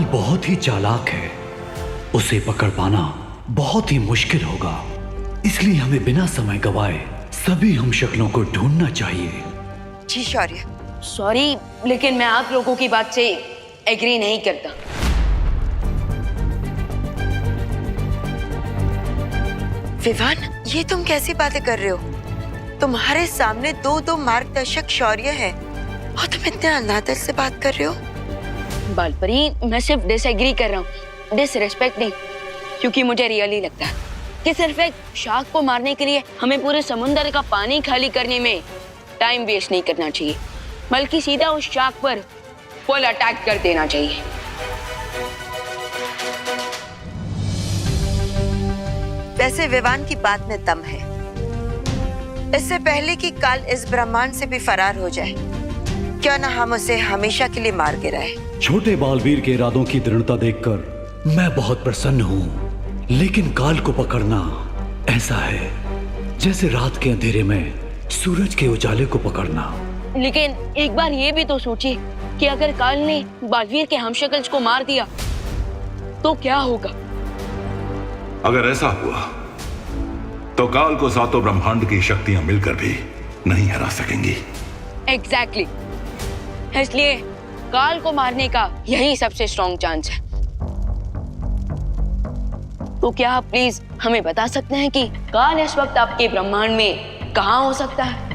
काल बहुत ही चालाक है, उसे पकड़ पाना बहुत ही मुश्किल होगा। इसलिए हमें बिना समय गवाए सभी हम शक्लों को ढूंढना चाहिए। जी शौर्य। सॉरी, लेकिन मैं आप लोगों की बात से एग्री नहीं करता। विवान, ये तुम कैसी बातें कर रहे हो? तुम्हारे सामने दो मार्गदर्शक शौर्य है और तुम इतने अनादर से बात कर रहे हो। बालपरी, मैं सिर्फ डिसएग्री कर रहा हूँ, डिसरिस्पेक्ट नहीं। क्योंकि मुझे रियली लगता है कि सिर्फ एक शार्क को मारने के लिए हमें पूरे समुद्र का पानी खाली करने में टाइम वेस्ट नहीं करना चाहिए, बल्कि सीधा उस शार्क पर फुल अटैक कर देना चाहिए। वैसे विवान की बात में दम है। इससे पहले कि काल इस ब्रह्मांड से भी फरार हो जाए, क्यों ना हम उसे हमेशा के लिए मार गिराए। छोटे बालवीर के इरादों की दृढ़ता देखकर मैं बहुत प्रसन्न हूँ, लेकिन काल को पकड़ना ऐसा है जैसे रात के अंधेरे में सूरज के उजाले को पकड़ना। लेकिन एक बार ये भी तो सोचिए कि अगर काल ने बालवीर के हमशक्ल्स को मार दिया तो क्या होगा? अगर ऐसा हुआ तो काल को सातों ब्रह्मांड की शक्तियां मिलकर भी नहीं हरा सकेंगी। एग्जैक्टली। इसलिए काल को मारने का यही सबसे स्ट्रॉन्ग चांस है। तो क्या आप प्लीज हमें बता सकते हैं कि काल इस वक्त आपके ब्रह्मांड में कहां हो सकता है?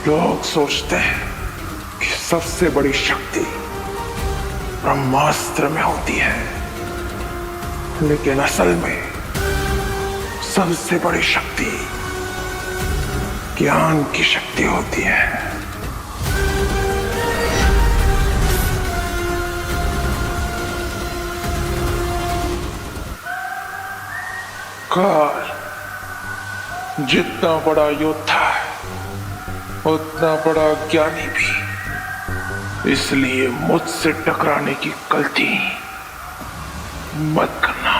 लोग सोचते हैं कि सबसे बड़ी शक्ति ब्रह्मास्त्र में होती है, लेकिन असल में सबसे बड़ी शक्ति ज्ञान की शक्ति होती है। काल जितना बड़ा योद्धा है उतना बड़ा ज्ञानी भी, इसलिए मुझसे टकराने की गलती मत करना।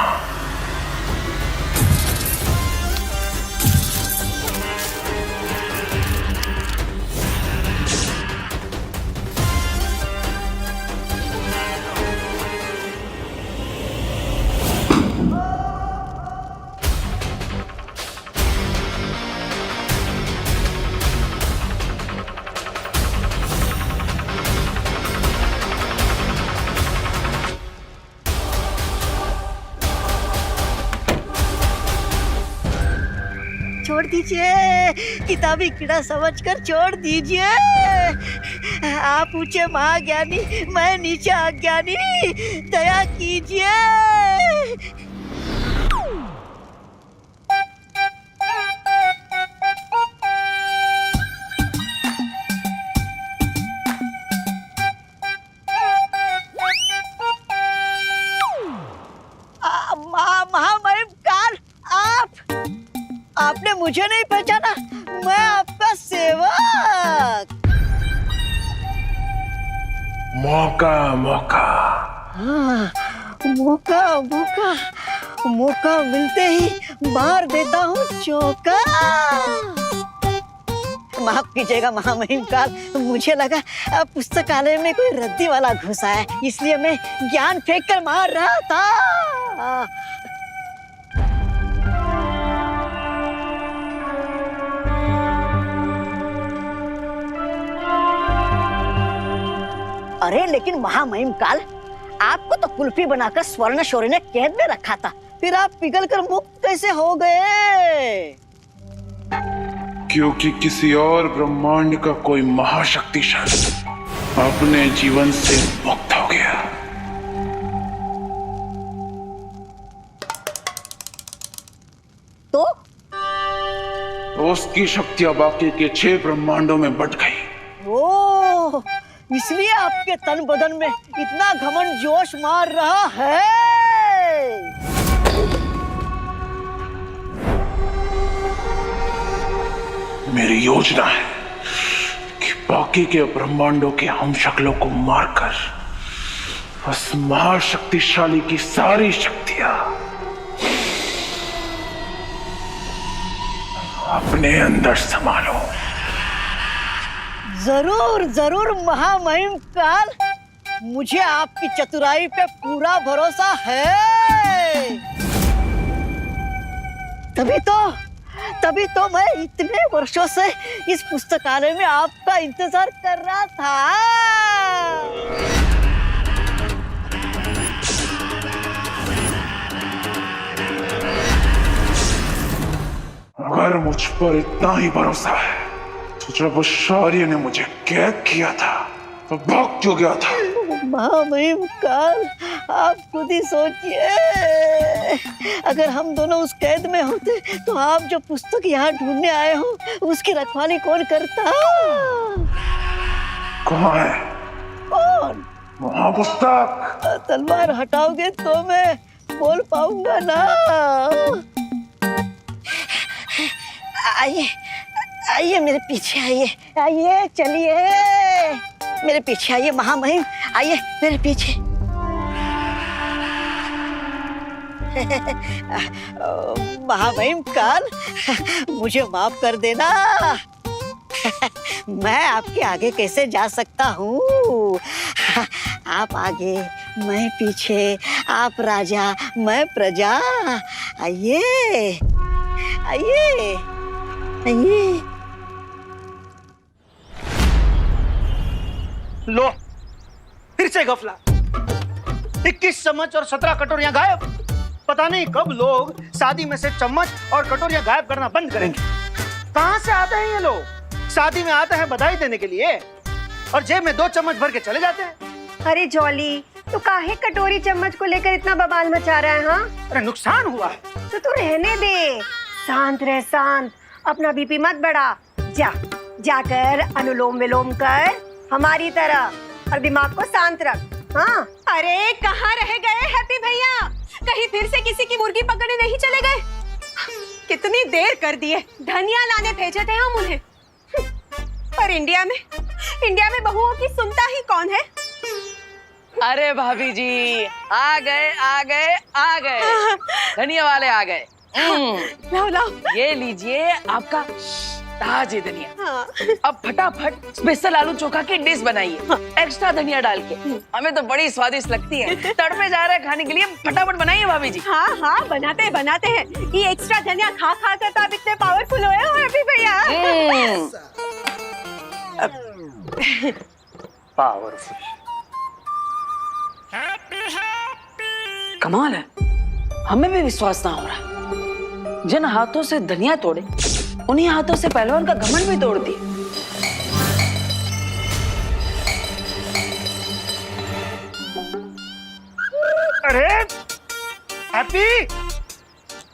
छोड़ दीजिए, किताबी कीड़ा समझकर छोड़ दीजिए। आप ऊंचे महाज्ञानी, मैं नीचे अज्ञानी, दया कीजिए। महामहिम काल, आपने मुझे नहीं पहचाना? मैं आपका सेवक। मौका मौका हाँ, मौका मौका मौका मिलते ही मार देता हूँ चौका। माफ कीजिएगा महामहिम काल, मुझे लगा पुस्तकालय में कोई रद्दी वाला घुसा है, इसलिए मैं ज्ञान फेंक कर मार रहा था। अरे लेकिन महामहिम काल, आपको तो कुल्फी बनाकर स्वर्ण शौर्य ने कैद में रखा था, फिर आप पिघलकर मुक्त कैसे हो गए? क्योंकि किसी और ब्रह्मांड का कोई महाशक्तिशाली अपने जीवन से मुक्त हो गया। तो उसकी शक्तियां बाकी के 6 ब्रह्मांडों में बट गई। ओ, इसलिए आपके तन बदन में इतना घमंड जोश मार रहा है। मेरी योजना है कि बाकी के ब्रह्मांडों के हम शक्लों को मारकर उस महाशक्तिशाली की सारी शक्तियां अपने अंदर संभालो। जरूर जरूर महामहिम काल, मुझे आपकी चतुराई पे पूरा भरोसा है। तभी तो मैं इतने वर्षों से इस पुस्तकालय में आपका इंतजार कर रहा था। अगर मुझ पर इतना ही भरोसा है तो जब उस शौर्य ने मुझे कैद किया था तो भाग क्यों गया था? महामहिम काल, आप खुद ही सोचिए, अगर हम दोनों उस कैद में होते तो आप जो पुस्तक यहाँ ढूंढने आए हो उसकी रखवाली कौन करता? कहाँ है? कौन? वहाँ पुस्तक। तलवार हटाओगे तो मैं बोल पाऊंगा ना। आइए आइए मेरे पीछे आइए, आइए चलिए मेरे पीछे आइए महामहिम, आइए मेरे पीछे। महामहिम काल, मुझे माफ कर देना। मैं आपके आगे कैसे जा सकता हूँ? आप आगे, मैं पीछे, आप राजा, मैं प्रजा। आइए आइए आइए। लो, फिर से गफला। 21 चम्मच और 17 कटोरियां गायब। पता नहीं कब लोग शादी में से चम्मच और कटोरियां गायब करना बंद करेंगे। कहां से आते हैं ये लोग? शादी में आते हैं बधाई देने के लिए और जेब में 2 चम्मच भर के चले जाते हैं। अरे जॉली, तू काहे कटोरी चम्मच को लेकर इतना बवाल मचा रहा है? हाँ, अरे नुकसान हुआ है तो तू रहने दे, शांत रह, शांत। अपना बीपी मत बढ़ा। जाकर अनुलोम विलोम कर हमारी तरह और दिमाग को शांत रख। हाँ, अरे कहाँ रह गए हैप्पी भैया? कहीं फिर से किसी की मुर्गी पकड़ने नहीं चले गए? कितनी देर कर दी है, धनिया लाने भेजे थे हम उन्हें। पर इंडिया में बहुओं की सुनता ही कौन है? अरे भाभी जी, आ गए धनिया वाले आ गए। लाओ ये लीजिए आपका ताजे धनिया। हाँ। अब फटाफट स्पेशल आलू चोखा की डिश बनाइए, एक्स्ट्रा धनिया डाल के। हमें तो बड़ी स्वादिष्ट लगती है, तड़पे जा रहे हैं खाने के लिए। फटाफट बनाइए भाभी जी। हाँ, बनाते हैं। ये एक्स्ट्रा धनिया खा कर तो आप इतने पावरफुल हुए हो हैप्पी भैया। पावरफुल। कमाल है, हमें भी विश्वास ना हो रहा। जिन हाथों से धनिया तोड़े, उन्हीं हाथों से पहलवान का घमंड भी तोड़ दिए। अरे हैप्पी,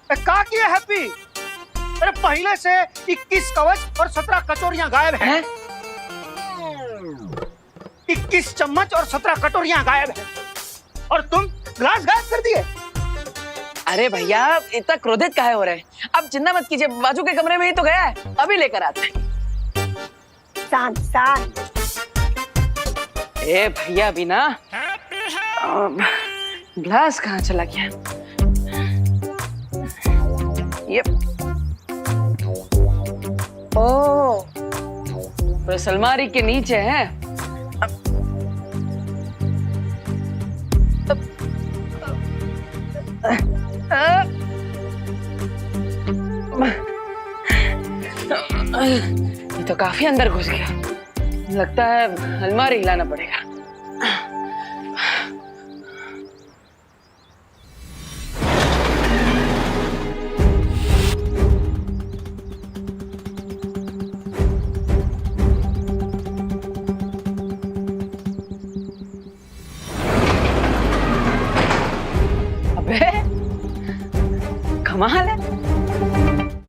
क्या किया हैप्पी? अरे पहले से 21 कवच और 17 कटोरियां गायब हैं। 21 चम्मच और 17 कटोरियां गायब हैं और तुम ग्लास गायब कर दिए। अरे भैया, इतना क्रोधित काहे हो रहे हैं? अब चिंता मत कीजिए, बाजू के कमरे में ही तो गया है, अभी लेकर आते हैं। शांत। ए भैया, अभी ना ग्लास कहाँ चला गया? ये ओ, तो अलमारी के नीचे है। ये तो काफी अंदर घुस गया, लगता है अलमारी हिलाना पड़ेगा। कमाल है।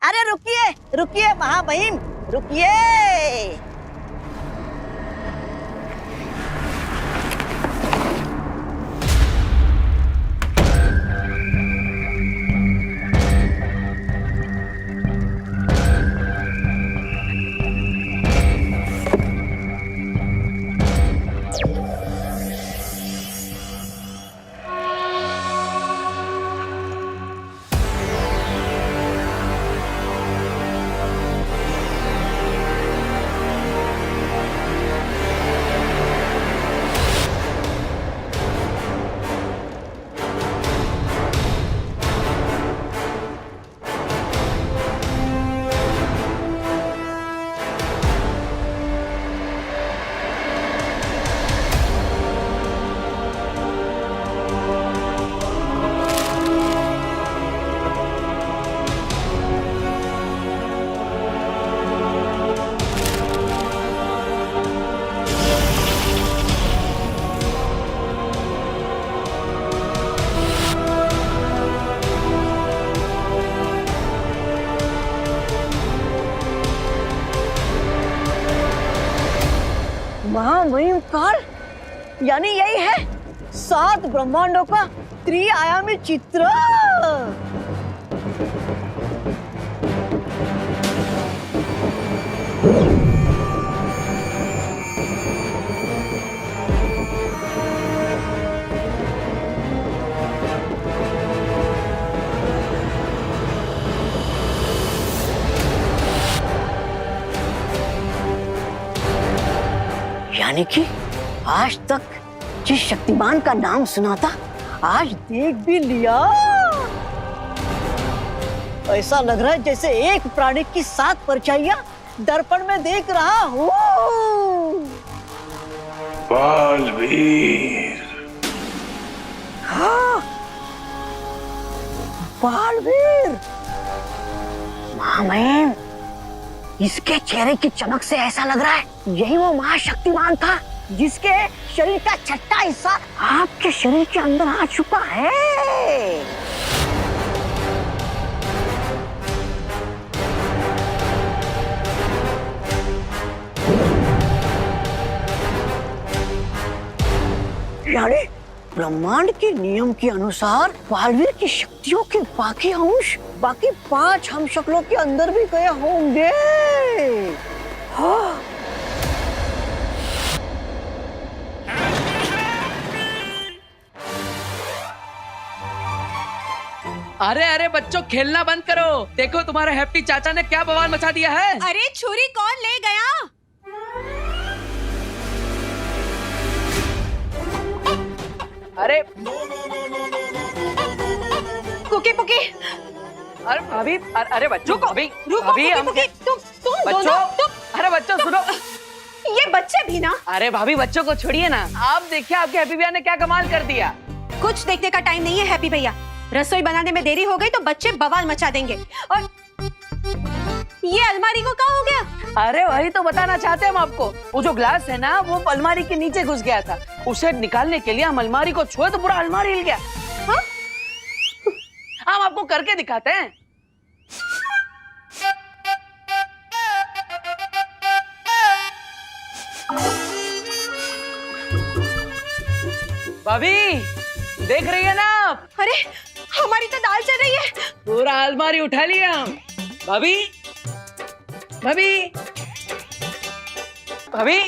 अरे रुकिए रुकिए महाबहिन, रुकिए। महामहिम काल, यानी यही है 7 ब्रह्मांडों का त्रिआयामी चित्र। यानी कि आज तक जिस शक्तिमान का नाम सुना था आज देख भी लिया। ऐसा लग रहा है जैसे एक प्राणी की 7 परछाइयां दर्पण में देख रहा हूँ। बालवीर, हाँ, बालवीर। महामहिम, इसके चेहरे की चमक से ऐसा लग रहा है यही वो महाशक्तिमान था जिसके शरीर का छठा हिस्सा आपके शरीर के अंदर आ चुका है। यानी ब्रह्मांड के नियम के अनुसार बालवीर की शक्तियों के बाकी अंश बाकी 5 हमशक्लों के अंदर भी गए होंगे। हाँ। अरे अरे बच्चों, खेलना बंद करो। देखो तुम्हारे हैप्पी चाचा ने क्या बवाल मचा दिया है। अरे छुरी कौन ले गया? अरे कुकी पुकी, अरे भाभी, अरे बच्चों को अभी अभी हम तुम बच्चों, अरे बच्चों सुनो। ये बच्चे भी ना। अरे भाभी बच्चों को छोड़िए ना, आप देखिए आपके हैप्पी भैया ने क्या कमाल कर दिया। कुछ देखने का टाइम नहीं है हैप्पी भैया। रसोई बनाने में देरी हो गई तो बच्चे बवाल मचा देंगे। और ये अलमारी को क्या हो गया? अरे वही तो बताना चाहते हैं हम आपको। वो जो ग्लास है ना, वो अलमारी के नीचे घुस गया था। उसे निकालने के लिए हम अलमारी को छुए तो पूरा अलमारी हिल गया। हाँ? हम आपको करके दिखाते हैं। भाभी देख रही है ना आप? अरे हमारी तो दाल चल रही है। पूरा अलमारी उठा लिया हम। भाभी भाभी भाभी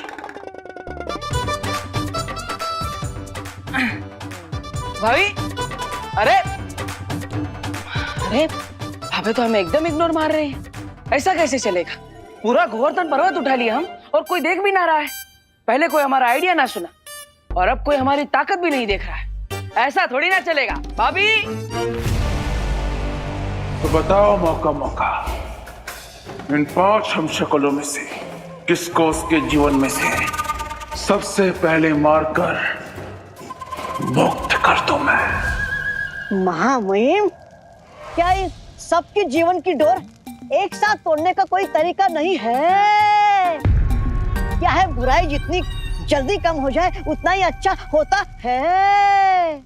भाभी, अरे अरे भाभी तो हमें एकदम इग्नोर मार रहे हैं। ऐसा कैसे चलेगा? पूरा गोवर्धन पर्वत उठा लिया हम और कोई देख भी ना रहा है। पहले कोई हमारा आइडिया ना सुना और अब कोई हमारी ताकत भी नहीं देख रहा है। ऐसा थोड़ी ना चलेगा। भाभी तो बताओ मौका मौका, इन 5 हमशक्लों में से किसको उसके जीवन में से सबसे पहले मारकर मुक्त कर दूं मैं? महामहिम, क्या इस सबके जीवन की डोर एक साथ तोड़ने का कोई तरीका नहीं है? क्या है बुराई जितनी जल्दी कम हो जाए उतना ही अच्छा होता है।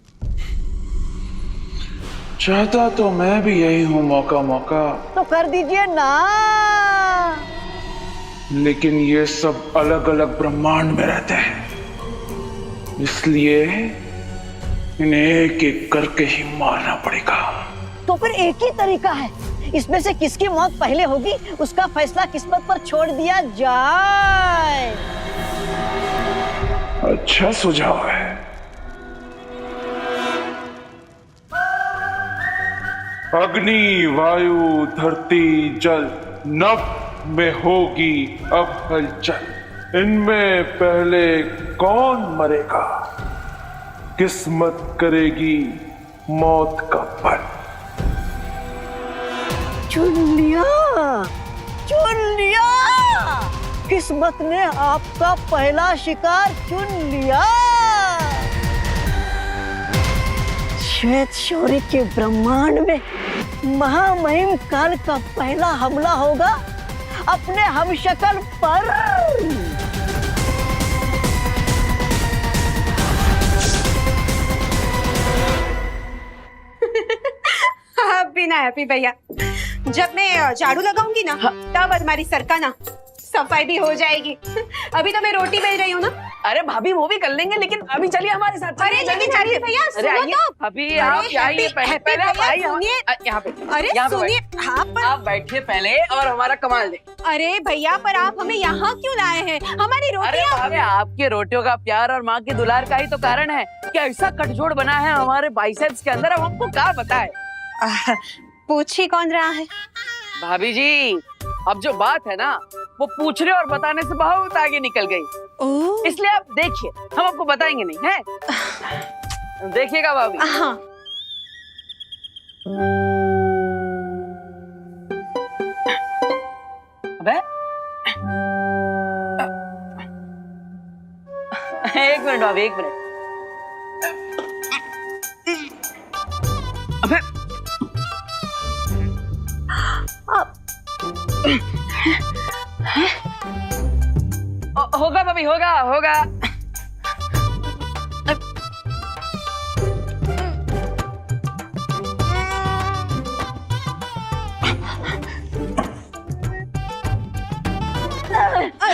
चाहता तो मैं भी यही हूं, मौका मौका। तो कर दीजिए ना। लेकिन ये सब अलग अलग ब्रह्मांड में रहते हैं, इसलिए इन्हें एक एक करके ही मारना पड़ेगा। तो फिर एक ही तरीका है, इसमें से किसकी मौत पहले होगी उसका फैसला किस्मत पर छोड़ दिया जाए। अच्छा सुझाव है। अग्नि, वायु, धरती, जल, नभ में होगी अब हलचल। इनमें पहले कौन मरेगा, किस्मत करेगी मौत का फल। चुन लिया, चुन लिया। किस्मत ने आपका पहला शिकार चुन लिया। श्वेत शौर्य के ब्रह्मांड में महामहिम काल का पहला हमला होगा अपने हमशक्ल पर। अब भी ना हैप्पी भैया, जब मैं झाड़ू लगाऊंगी ना तब हमारी सरकाना सफाई भी हो जाएगी। अभी तो मैं रोटी बेल रही हूँ ना। अरे भाभी वो भी कर लेंगे, लेकिन अभी चलिए हमारे साथ। अरे लेकिन हैप्पी भैया सुनो तो। अभी आप आइए, पहले आप आइए यहाँ पे। अरे सुनिए, हाँ पर आप बैठिए पहले और हमारा कमाल दे। अरे भैया पर आप हमें यहाँ क्यों लाए हैं? हमारी रोटियाँ। अरे आपके रोटियों का प्यार और माँ के दुलार का ही तो कारण है कि ऐसा कटजोड़ बना है हमारे बाइसेप्स के अंदर। अब हमको क्या पता है। पूछ ही कौन रहा है? भाभी जी, अब जो बात है ना वो पूछने और बताने से बहुत आगे निकल गई, इसलिए आप देखिए, हम आपको बताएंगे नहीं है। देखिएगा भाभी। हाँ। अबे एक मिनट भाभी, एक मिनट। अबे होगा भाभी, होगा होगा।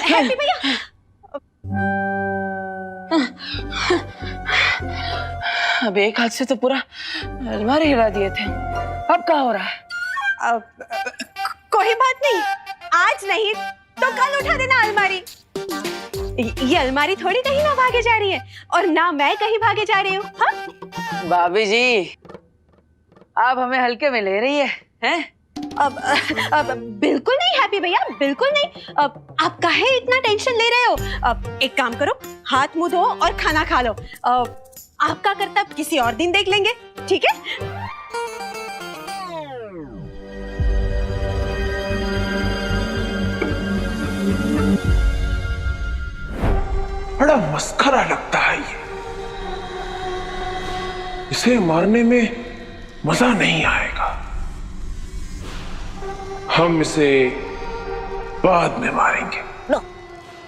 हैप्पी भैया अब एक हाथ से तो पूरा अलमारी हिला दिए थे, अब क्या हो रहा है? कोई बात नहीं, आज नहीं तो कल उठा देना अलमारी। ये अलमारी थोड़ी कहीं ना भागे जा रही है और ना मैं कहीं भागे जा रही हूँ। हाँ भाभी जी, आप हमें हल्के में ले रही है हैं? अब बिल्कुल नहीं हैप्पी भैया, बिल्कुल नहीं। अब आप काहे इतना टेंशन ले रहे हो? अब एक काम करो, हाथ मुंह धो और खाना खा लो। आपका कर्तव्य किसी और दिन देख लेंगे, ठीक है? बड़ा मस्खरा लगता है ये। इसे मारने में मजा नहीं आएगा, हम इसे बाद में मारेंगे। लो,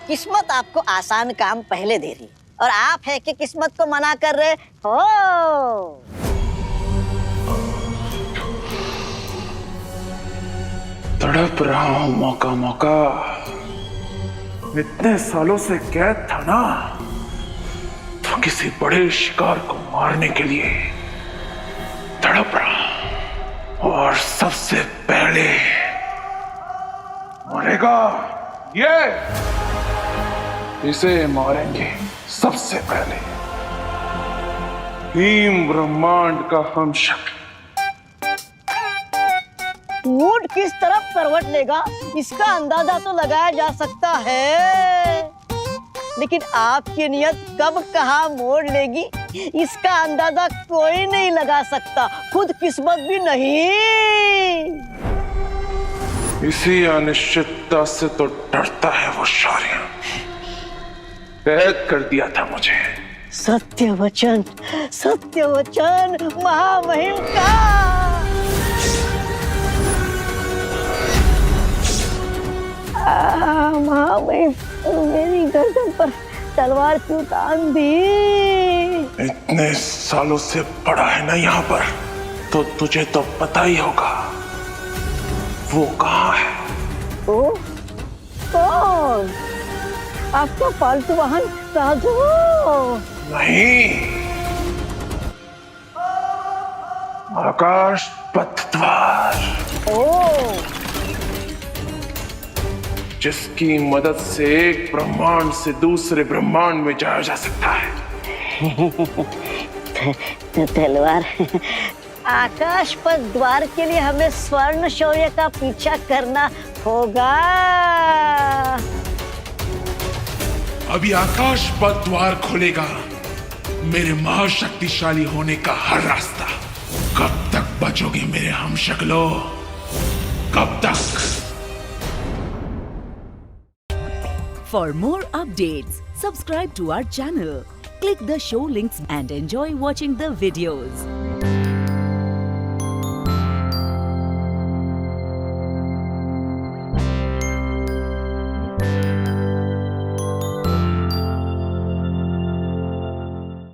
किस्मत आपको आसान काम पहले दे रही और आप है कि किस्मत को मना कर रहे हो। तड़प रहा हूं मौका मौका। इतने सालों से कैद था ना, तो किसी बड़े शिकार को मारने के लिए तड़प रहा, और सबसे पहले मरेगा ये। इसे मारेंगे सबसे पहले। भीम ब्रह्मांड का हमशक्ल। ऊंट किस तरफ करवट लेगा इसका अंदाजा तो लगाया जा सकता है, लेकिन आपकी नियत कब कहाँ मोड़ लेगी इसका अंदाजा कोई नहीं लगा सकता, खुद किस्मत भी नहीं। इसी अनिश्चितता से तो डरता है वो शौर्य। कैद कर दिया था मुझे। सत्य वचन महामहिम का। महामहिम, मेरी गर्दन पर तलवार क्यों तान दी? इतने सालों से पड़ा है ना यहाँ पर, तो तुझे तो पता ही होगा वो कहाँ है। ओ कौन? आपका पालतू वाहन राजू? नहीं, आकाश पथ द्वार, ओ जिसकी मदद से एक ब्रह्मांड से दूसरे ब्रह्मांड में जाया जा सकता है। तलवार। आकाश पथ द्वार के लिए हमें स्वर्ण शौर्य का पीछा करना होगा। अभी आकाश पथ द्वार खोलेगा मेरे महाशक्तिशाली होने का हर रास्ता। कब तक बचोगे मेरे हमशक्लों, कब तक? For more updates, subscribe to our channel, click the show links and enjoy watching the videos.